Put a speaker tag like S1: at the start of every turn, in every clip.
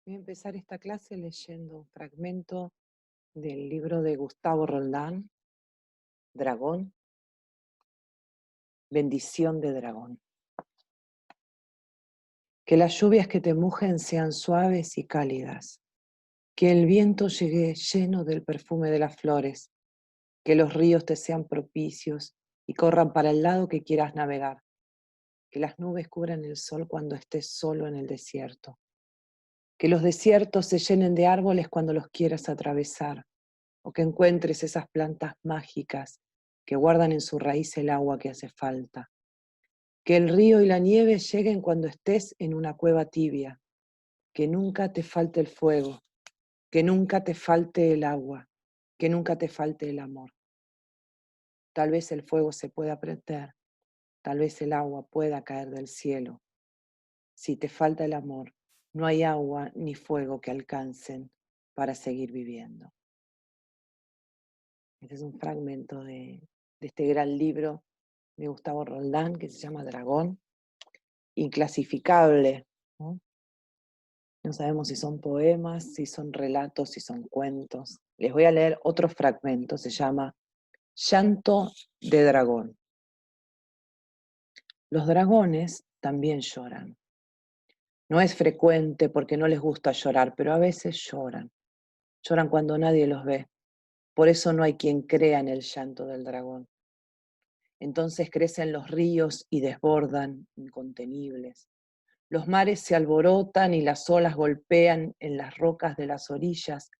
S1: Voy a empezar esta clase leyendo un fragmento del libro de Gustavo Roldán, Dragón, Bendición de Dragón. Que las lluvias que te mojen sean suaves y cálidas, que el viento llegue lleno del perfume de las flores, que los ríos te sean propicios y corran para el lado que quieras navegar, que las nubes cubran el sol cuando estés solo en el desierto, que los desiertos se llenen de árboles cuando los quieras atravesar, o que encuentres esas plantas mágicas que guardan en su raíz el agua que hace falta. Que el río y la nieve lleguen cuando estés en una cueva tibia. Que nunca te falte el fuego, que nunca te falte el agua, que nunca te falte el amor. Tal vez el fuego se pueda prender, tal vez el agua pueda caer del cielo. Si te falta el amor, no hay agua ni fuego que alcancen para seguir viviendo. Este es un fragmento de este gran libro de Gustavo Roldán que se llama Dragón, inclasificable, ¿no? No sabemos si son poemas, si son relatos, si son cuentos. Les voy a leer otro fragmento, se llama Llanto de Dragón. Los dragones también lloran. No es frecuente porque no les gusta llorar, pero a veces lloran. Lloran cuando nadie los ve. Por eso no hay quien crea en el llanto del dragón. Entonces crecen los ríos y desbordan, incontenibles. Los mares se alborotan y las olas golpean en las rocas de las orillas,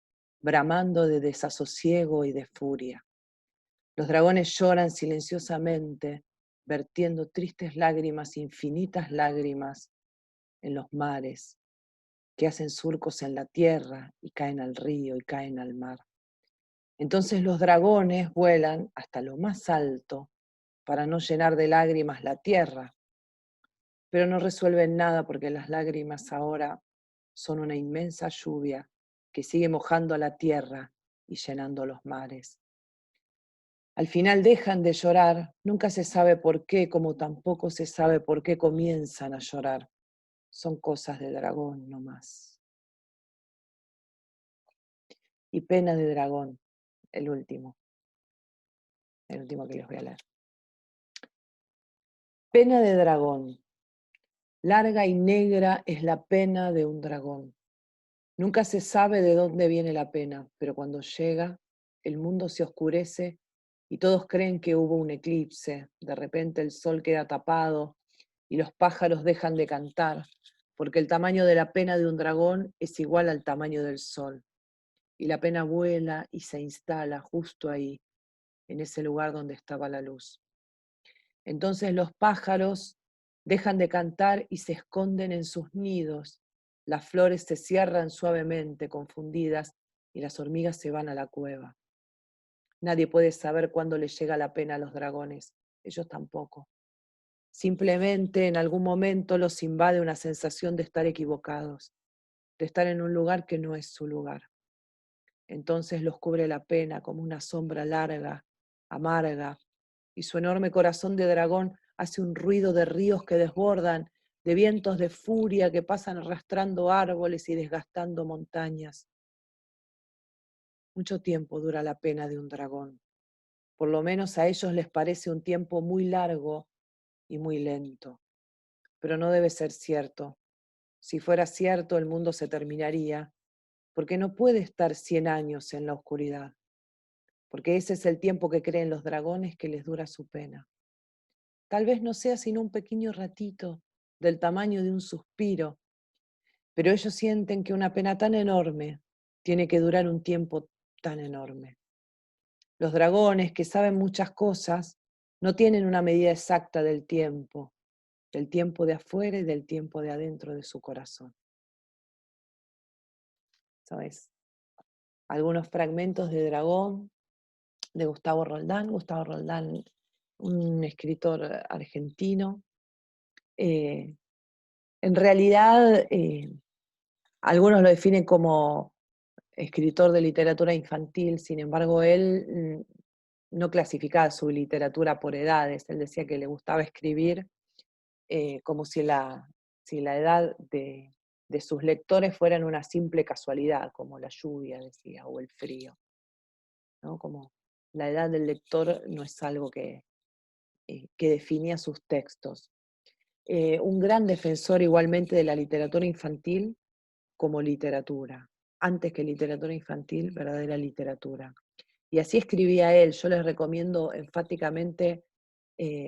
S1: bramando de desasosiego y de furia. Los dragones lloran silenciosamente, vertiendo tristes lágrimas, infinitas lágrimas en los mares, que hacen surcos en la tierra y caen al río y caen al mar. Entonces los dragones vuelan hasta lo más alto para no llenar de lágrimas la tierra, pero no resuelven nada porque las lágrimas ahora son una inmensa lluvia que sigue mojando a la tierra y llenando los mares. Al final dejan de llorar, nunca se sabe por qué, como tampoco se sabe por qué comienzan a llorar. Son cosas de dragón nomás. Y Pena de Dragón, el último que les voy a leer. Pena de dragón. Larga y negra es la pena de un dragón. Nunca se sabe de dónde viene la pena, pero cuando llega, el mundo se oscurece y todos creen que hubo un eclipse. De repente el sol queda tapado y los pájaros dejan de cantar, porque el tamaño de la pena de un dragón es igual al tamaño del sol. Y la pena vuela y se instala justo ahí, en ese lugar donde estaba la luz. Entonces los pájaros dejan de cantar y se esconden en sus nidos. Las flores se cierran suavemente, confundidas, y las hormigas se van a la cueva. Nadie puede saber cuándo les llega la pena a los dragones, ellos tampoco. Simplemente en algún momento los invade una sensación de estar equivocados, de estar en un lugar que no es su lugar. Entonces los cubre la pena como una sombra larga, amarga, y su enorme corazón de dragón hace un ruido de ríos que desbordan, de vientos de furia que pasan arrastrando árboles y desgastando montañas. Mucho tiempo dura la pena de un dragón. Por lo menos a ellos les parece un tiempo muy largo y muy lento. Pero no debe ser cierto. Si fuera cierto, el mundo se terminaría, porque no puede estar 100 años en la oscuridad, porque ese es el tiempo que creen los dragones que les dura su pena. Tal vez no sea sino un pequeño ratito, del tamaño de un suspiro, pero ellos sienten que una pena tan enorme tiene que durar un tiempo tan enorme. Los dragones, que saben muchas cosas, no tienen una medida exacta del tiempo de afuera y del tiempo de adentro de su corazón. ¿Sabes? Algunos fragmentos de Dragón, de Gustavo Roldán. Gustavo Roldán, un escritor argentino. En realidad, algunos lo definen como escritor de literatura infantil, sin embargo, él no clasificaba su literatura por edades. Él decía que le gustaba escribir como si la edad de sus lectores fueran una simple casualidad, como la lluvia, decía, o el frío, ¿no? Como la edad del lector no es algo que definía sus textos. Un gran defensor igualmente de la literatura infantil como literatura, antes que literatura infantil, verdadera literatura. Y así escribía él. Yo les recomiendo enfáticamente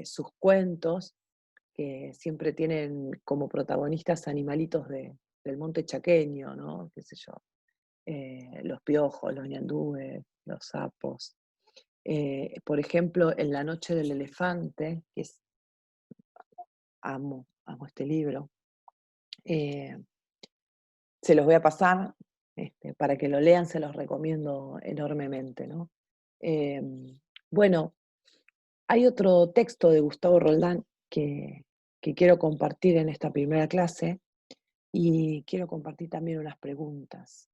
S1: sus cuentos, que siempre tienen como protagonistas animalitos del monte chaqueño, ¿no? Qué sé yo, los piojos, los ñandúes, los sapos. Por ejemplo, En la noche del elefante, amo este libro. Se los voy a pasar para que lo lean, se los recomiendo enormemente, ¿no? Bueno, hay otro texto de Gustavo Roldán que quiero compartir en esta primera clase y quiero compartir también unas preguntas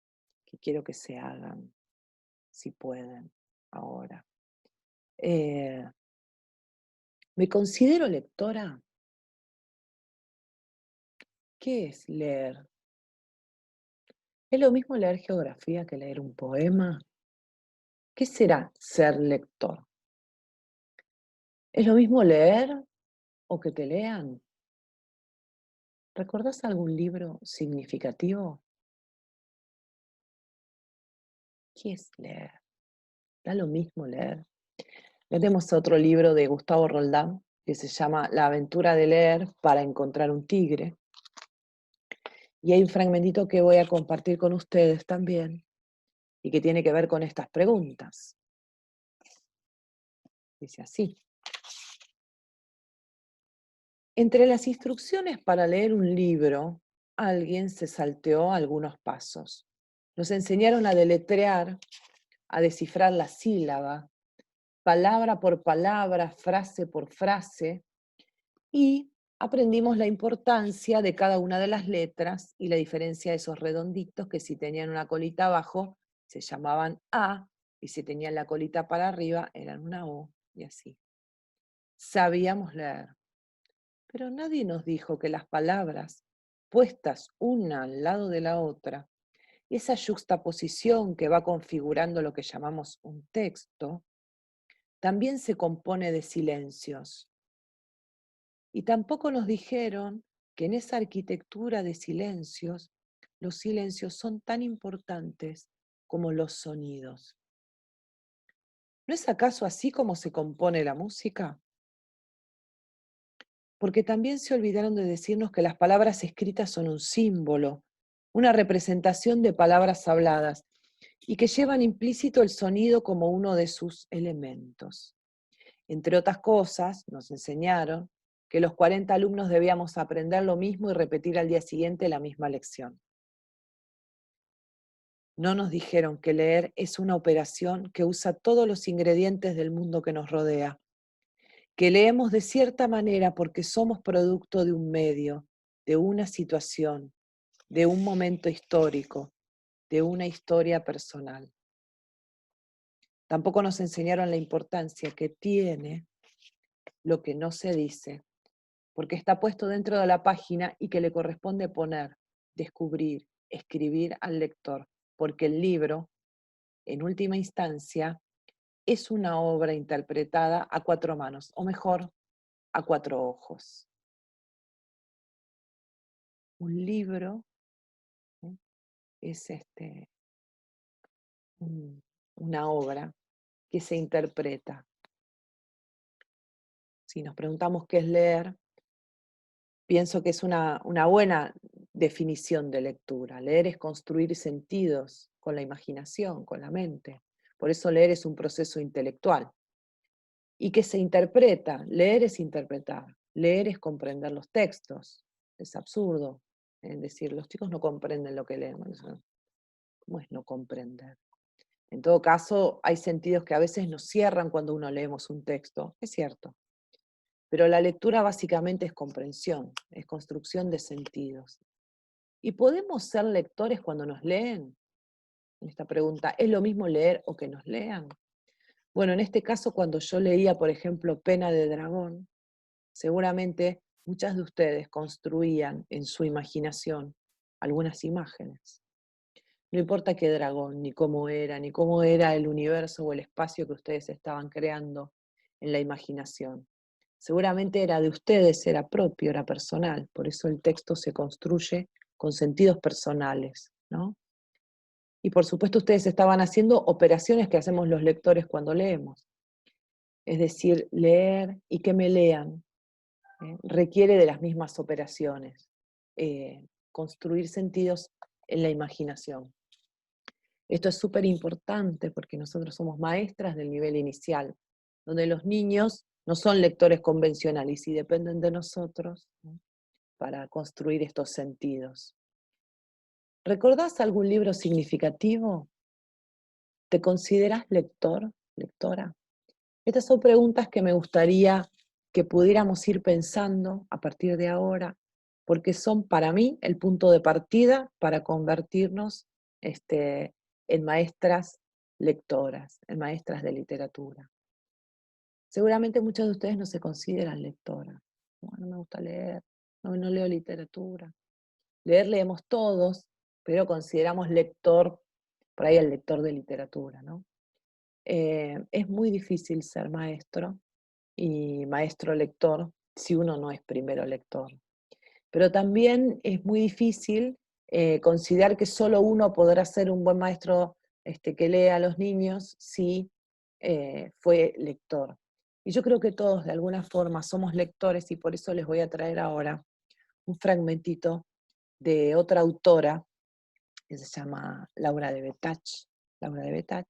S1: que quiero que se hagan, si pueden, ahora. ¿Me considero lectora? ¿Qué es leer? ¿Es lo mismo leer geografía que leer un poema? ¿Qué será ser lector? ¿Es lo mismo leer o que te lean? ¿Recordás algún libro significativo? ¿Qué es leer? ¿Da lo mismo leer? Tenemos otro libro de Gustavo Roldán que se llama La aventura de leer para encontrar un tigre. Y hay un fragmentito que voy a compartir con ustedes también y que tiene que ver con estas preguntas. Dice así. Entre las instrucciones para leer un libro, alguien se salteó algunos pasos. Nos enseñaron a deletrear, a descifrar la sílaba, palabra por palabra, frase por frase, y aprendimos la importancia de cada una de las letras y la diferencia de esos redonditos que si tenían una colita abajo se llamaban A, y si tenían la colita para arriba eran una O, y así. Sabíamos leer. Pero nadie nos dijo que las palabras, puestas una al lado de la otra, esa yuxtaposición que va configurando lo que llamamos un texto, también se compone de silencios. Y tampoco nos dijeron que en esa arquitectura de silencios, los silencios son tan importantes como los sonidos. ¿No es acaso así como se compone la música? Porque también se olvidaron de decirnos que las palabras escritas son un símbolo, una representación de palabras habladas, y que llevan implícito el sonido como uno de sus elementos. Entre otras cosas, nos enseñaron que los 40 alumnos debíamos aprender lo mismo y repetir al día siguiente la misma lección. No nos dijeron que leer es una operación que usa todos los ingredientes del mundo que nos rodea, que leemos de cierta manera porque somos producto de un medio, de una situación, de un momento histórico, de una historia personal. Tampoco nos enseñaron la importancia que tiene lo que no se dice, porque está puesto dentro de la página y que le corresponde poner, descubrir, escribir al lector, porque el libro, en última instancia, es una obra interpretada a cuatro manos, o mejor, a cuatro ojos. Un libro es una obra que se interpreta. Si nos preguntamos qué es leer, pienso que es una buena definición de lectura. Leer es construir sentidos con la imaginación, con la mente. Por eso leer es un proceso intelectual. Y que se interpreta, leer es interpretar, leer es comprender los textos. Es absurdo decir, los chicos no comprenden lo que leen. ¿Cómo es no comprender? En todo caso, hay sentidos que a veces nos cierran cuando uno leemos un texto, es cierto. Pero la lectura básicamente es comprensión, es construcción de sentidos. ¿Y podemos ser lectores cuando nos leen? En esta pregunta, ¿es lo mismo leer o que nos lean? Bueno, en este caso, cuando yo leía, por ejemplo, Pena de Dragón, seguramente muchas de ustedes construían en su imaginación algunas imágenes. No importa qué dragón, ni cómo era el universo o el espacio que ustedes estaban creando en la imaginación. Seguramente era de ustedes, era propio, era personal, por eso el texto se construye con sentidos personales, ¿no? Y por supuesto ustedes estaban haciendo operaciones que hacemos los lectores cuando leemos. Es decir, leer y que me lean requiere de las mismas operaciones, construir sentidos en la imaginación. Esto es súper importante porque nosotros somos maestras del nivel inicial, donde los niños no son lectores convencionales y dependen de nosotros, ¿no?, para construir estos sentidos. ¿Recordás algún libro significativo? ¿Te considerás lector, lectora? Estas son preguntas que me gustaría que pudiéramos ir pensando a partir de ahora, porque son para mí el punto de partida para convertirnos en maestras lectoras, en maestras de literatura. Seguramente muchos de ustedes no se consideran lectoras. No me gusta leer, no leo literatura. Leer leemos todos, pero consideramos lector, por ahí el lector de literatura, ¿no? Es muy difícil ser maestro y maestro lector si uno no es primero lector. Pero también es muy difícil considerar que solo uno podrá ser un buen maestro que lea a los niños si fue lector. Y yo creo que todos de alguna forma somos lectores y por eso les voy a traer ahora un fragmentito de otra autora que se llama Laura de Betach. Laura de Betach,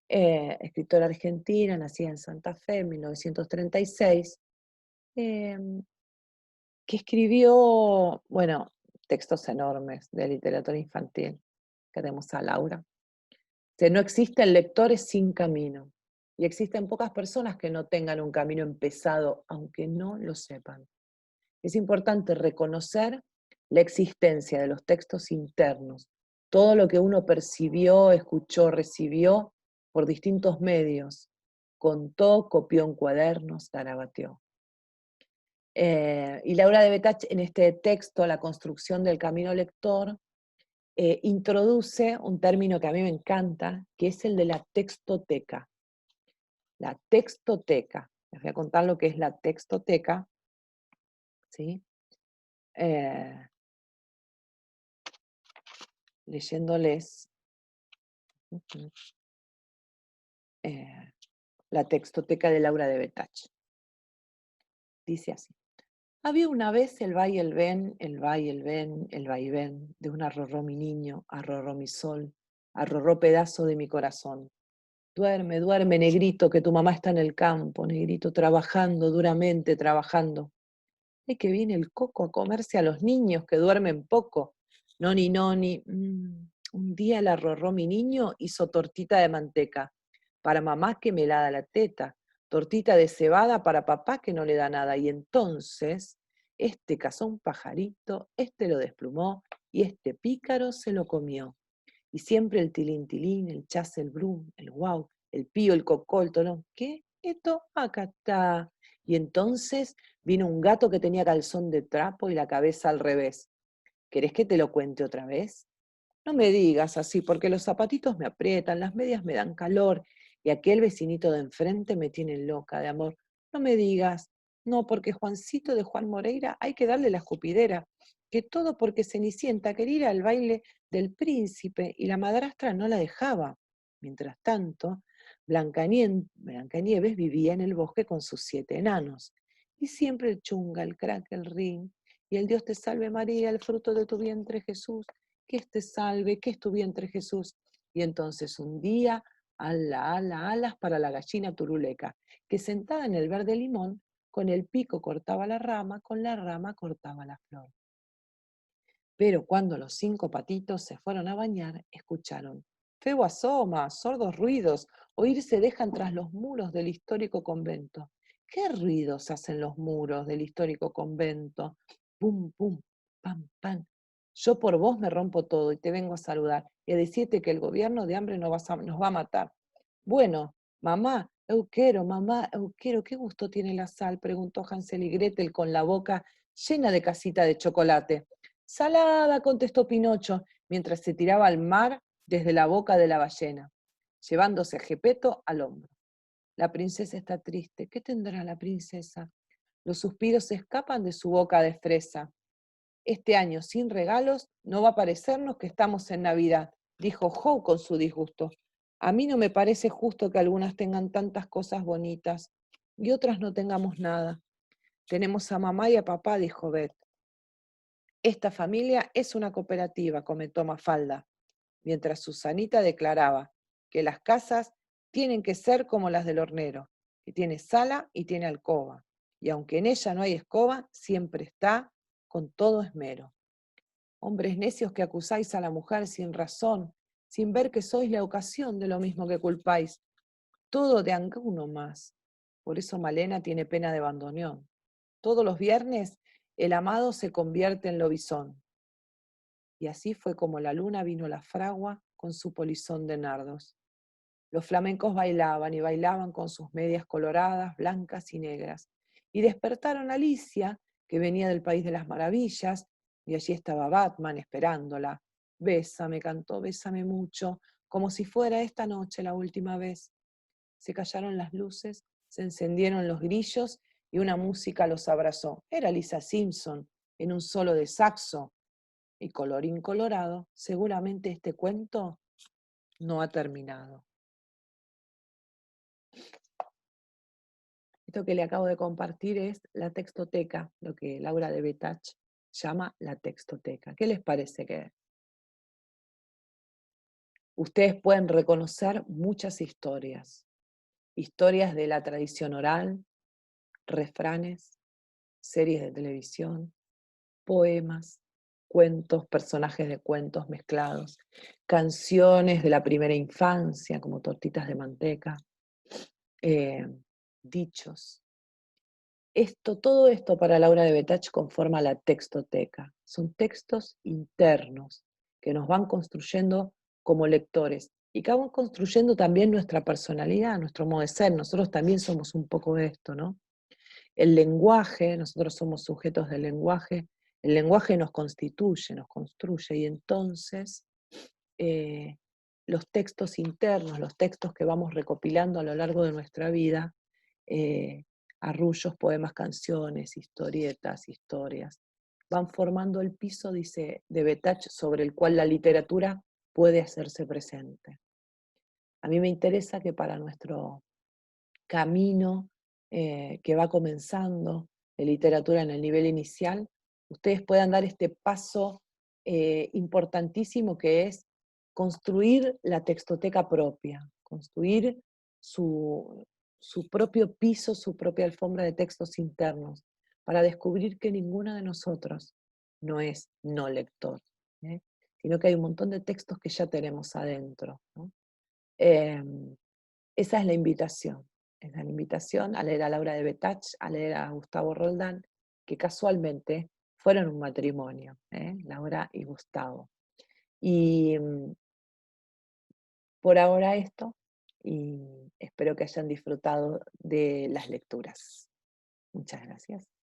S1: escritora argentina, nacida en Santa Fe en 1936, que escribió, bueno, textos enormes de literatura infantil. Queremos a Laura. Que no existen lectores sin camino. Y existen pocas personas que no tengan un camino empezado, aunque no lo sepan. Es importante reconocer la existencia de los textos internos, todo lo que uno percibió, escuchó, recibió por distintos medios, contó, copió en cuadernos, garabateó. Y Laura de Betach en este texto, La construcción del camino lector, introduce un término que a mí me encanta, que es el de la textoteca. La textoteca. Les voy a contar lo que es la textoteca, ¿sí? Leyéndoles la textoteca de Laura de Betach. Dice así. Había una vez el va y el ven, el va y el ven, el va y ven, de un arrorró mi niño, arrorró mi sol, arrorró pedazo de mi corazón. Duerme, duerme, negrito, que tu mamá está en el campo, negrito, trabajando, duramente trabajando. Es que viene el coco a comerse a los niños que duermen poco. Noni, noni. Un día el arrorró mi niño hizo tortita de manteca. Para mamá que me la da la teta. Tortita de cebada para papá que no le da nada. Y entonces, este cazó un pajarito, este lo desplumó y este pícaro se lo comió. Y siempre el tilín tilín, el chas, el brum, el guau, el pío, el cocó, el tolón. ¿Qué? Esto acá está. Y entonces vino un gato que tenía calzón de trapo y la cabeza al revés. ¿Querés que te lo cuente otra vez? No me digas así, porque los zapatitos me aprietan, las medias me dan calor, y aquel vecinito de enfrente me tiene loca de amor. No me digas, no, porque Juancito de Juan Moreira hay que darle la escupidera, que todo porque Cenicienta quería ir al baile del príncipe y la madrastra no la dejaba. Mientras tanto, Blancanieves vivía en el bosque con sus 7 enanos, y siempre el chunga, el crack, el ring, y el Dios te salve María, el fruto de tu vientre Jesús, que te salve, que es tu vientre Jesús. Y entonces un día, alas para la gallina turuleca, que sentada en el verde limón, con el pico cortaba la rama, con la rama cortaba la flor. Pero cuando los 5 patitos se fueron a bañar, escucharon: febo asoma, sordos ruidos, oírse dejan tras los muros del histórico convento. ¿Qué ruidos hacen los muros del histórico convento? Pum, pum, pam, pam. Yo por vos me rompo todo y te vengo a saludar y a decirte que el gobierno de hambre nos va a matar. Bueno, mamá, eu quiero, ¿qué gusto tiene la sal?, preguntó Hansel y Gretel con la boca llena de casita de chocolate. Salada, contestó Pinocho, mientras se tiraba al mar desde la boca de la ballena, llevándose a Gepeto al hombro. La princesa está triste. ¿Qué tendrá la princesa? Los suspiros se escapan de su boca de fresa. Este año, sin regalos, no va a parecernos que estamos en Navidad, dijo Joe con su disgusto. A mí no me parece justo que algunas tengan tantas cosas bonitas y otras no tengamos nada. Tenemos a mamá y a papá, dijo Beth. Esta familia es una cooperativa, comentó Mafalda, mientras Susanita declaraba que las casas tienen que ser como las del hornero, que tiene sala y tiene alcoba, y aunque en ella no hay escoba, siempre está con todo esmero. Hombres necios que acusáis a la mujer sin razón, sin ver que sois la ocasión de lo mismo que culpáis. Todo de alguno más. Por eso Malena tiene pena de bandoneón. Todos los viernes el amado se convierte en lobizón. Y así fue como la luna vino a la fragua con su polizón de nardos. Los flamencos bailaban y bailaban con sus medias coloradas, blancas y negras. Y despertaron a Alicia, que venía del país de las maravillas, y allí estaba Batman esperándola. Bésame, cantó, bésame mucho, como si fuera esta noche la última vez. Se callaron las luces, se encendieron los grillos y una música los abrazó. Era Lisa Simpson, en un solo de saxo. Y colorín colorado, seguramente este cuento no ha terminado. Esto que le acabo de compartir es la textoteca, lo que Laura de Betach llama la textoteca. ¿Qué les parece que es? Ustedes pueden reconocer muchas historias, historias de la tradición oral, refranes, series de televisión, poemas, cuentos, personajes de cuentos mezclados, canciones de la primera infancia como tortitas de manteca, dichos. Todo esto para Laura de Betach conforma la textoteca. Son textos internos que nos van construyendo como lectores y que van construyendo también nuestra personalidad, nuestro modo de ser. Nosotros también somos un poco de esto, ¿no? El lenguaje, nosotros somos sujetos del lenguaje, el lenguaje nos constituye, nos construye y entonces los textos internos, los textos que vamos recopilando a lo largo de nuestra vida, arrullos, poemas, canciones, historietas, historias, van formando el piso, dice de Betach, sobre el cual la literatura puede hacerse presente. A mí me interesa que para nuestro camino que va comenzando de literatura en el nivel inicial, ustedes puedan dar este paso importantísimo que es construir la textoteca propia, construir su propio piso, su propia alfombra de textos internos, para descubrir que ninguno de nosotros no es no lector, ¿eh? Sino que hay un montón de textos que ya tenemos adentro, ¿no? Esa es la invitación a leer a Laura de Betach, a leer a Gustavo Roldán, que casualmente fueron un matrimonio, Laura y Gustavo. Y por ahora esto, y espero que hayan disfrutado de las lecturas. Muchas gracias.